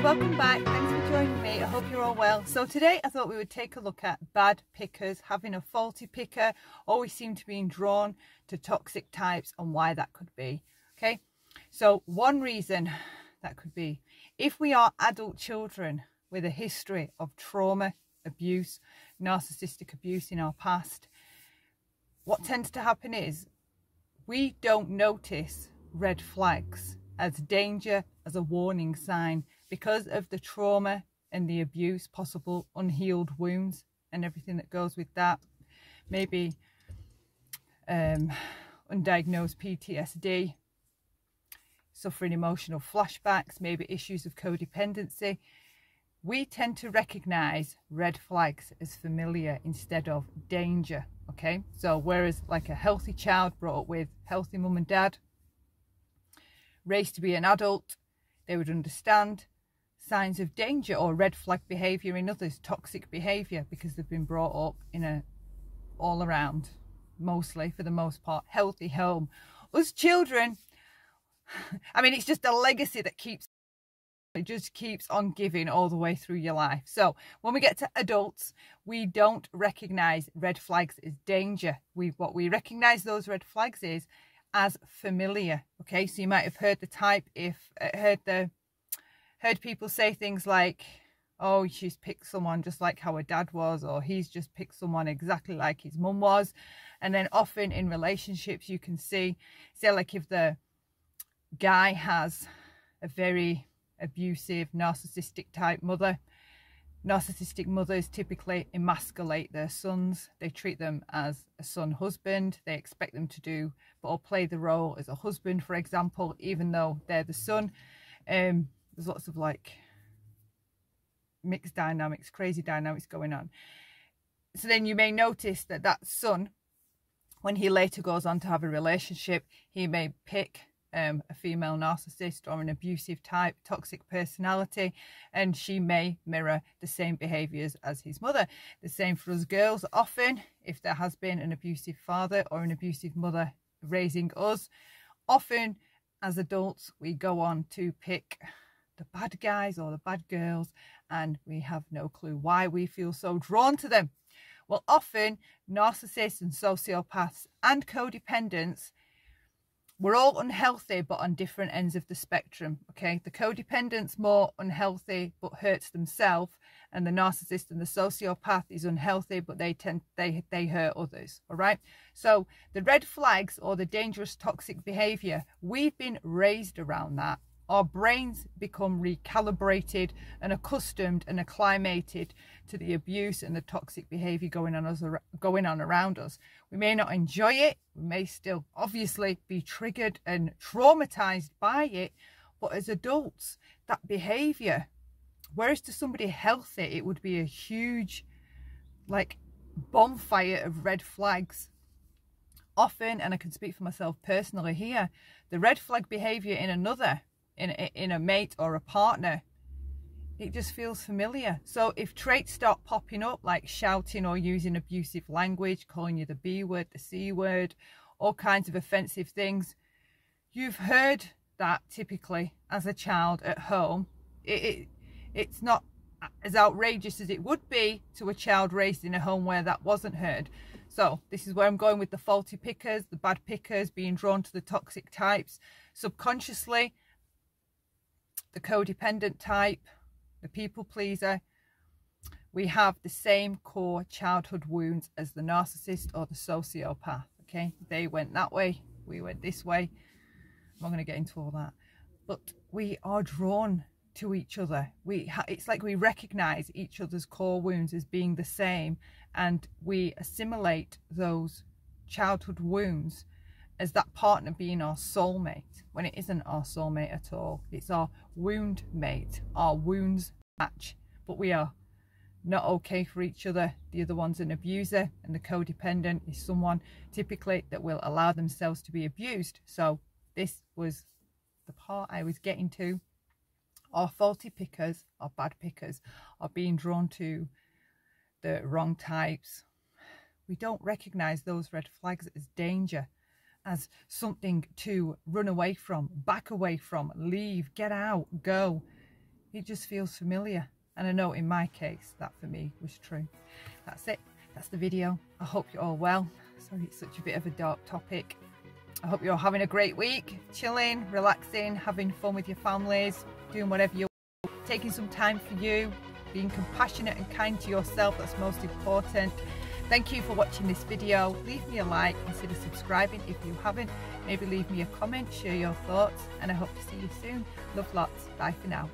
welcome back. Thanks for joining me. I hope you're all well. So today I thought we would take a look at bad pickers. Having a faulty picker, always seem to be drawn to toxic types, and why that could be. Okay, so one reason that could be, if we are adult children with a history of trauma, abuse, narcissistic abuse in our past, what tends to happen is we don't notice red flags as danger, as a warning sign, because of the trauma and the abuse, possible unhealed wounds and everything that goes with that. Maybe undiagnosed PTSD, suffering emotional flashbacks, maybe issues of codependency. We tend to recognize red flags as familiar instead of danger. Okay, so whereas like a healthy child brought up with healthy mum and dad, raised to be an adult, they would understand signs of danger or red flag behavior in others, toxic behavior, because they've been brought up in a all around, mostly for the most part, healthy home. Us children, I mean, it's just a legacy that just keeps on giving all the way through your life. So when we get to adults, we don't recognize red flags as danger. What we recognize those red flags is as familiar. Okay, so you might have heard the type, heard people say things like, oh, she's picked someone just like how her dad was, or he's just picked someone exactly like his mum was. And then often in relationships you can say like if the guy has a very abusive narcissistic type mother, narcissistic mothers typically emasculate their sons. They treat them as a son husband. They expect them to do or play the role as a husband, for example, even though they're the son. There's lots of like mixed dynamics, crazy dynamics going on. So then you may notice that that son, when he later goes on to have a relationship, he may pick a female narcissist or an abusive type, toxic personality, and she may mirror the same behaviors as his mother. The same for us girls. Often, if there has been an abusive father or an abusive mother raising us, often as adults we go on to pick the bad guys or the bad girls, and we have no clue why we feel so drawn to them. Well, often narcissists and sociopaths and codependents, we're all unhealthy, but on different ends of the spectrum. Okay, the codependent's more unhealthy but hurts themselves, and the narcissist and the sociopath is unhealthy but they hurt others. All right, so the red flags or the dangerous toxic behavior, we've been raised around that. Our brains become recalibrated and accustomed and acclimated to the abuse and the toxic behavior going on around us. We may not enjoy it. We may still obviously be triggered and traumatized by it. But as adults, that behavior, whereas to somebody healthy, it would be a huge like bonfire of red flags. Often, and I can speak for myself personally here, the red flag behavior in another, in a mate or a partner, it just feels familiar. So if traits start popping up like shouting or using abusive language, calling you the B word, the C word, all kinds of offensive things, you've heard that typically as a child at home. It's not as outrageous as it would be to a child raised in a home where that wasn't heard. So this is where I'm going with the faulty pickers, the bad pickers, being drawn to the toxic types. Subconsciously, the codependent type, the people pleaser, we have the same core childhood wounds as the narcissist or the sociopath. Okay, they went that way, we went this way. I'm not going to get into all that, but we are drawn to each other. It's like we recognize each other's core wounds as being the same, and we assimilate those childhood wounds as that partner being our soulmate, when it isn't our soulmate at all. It's our wound mate. Our wounds match, but we are not okay for each other. The other one's an abuser, and the codependent is someone typically that will allow themselves to be abused. So this was the part I was getting to. Our faulty pickers, our bad pickers, are being drawn to the wrong types. We don't recognize those red flags as danger, as something to run away from, back away from, leave, get out, go. It just feels familiar. And I know in my case, that for me was true. That's it. That's the video. I hope you're all well. Sorry it's such a bit of a dark topic. I hope you're all having a great week, chilling, relaxing, having fun with your families, doing whatever you want, taking some time for you, being compassionate and kind to yourself. That's most important. Thank you for watching this video. Leave me a like, consider subscribing if you haven't. Maybe leave me a comment, share your thoughts, and I hope to see you soon. Love lots. Bye for now.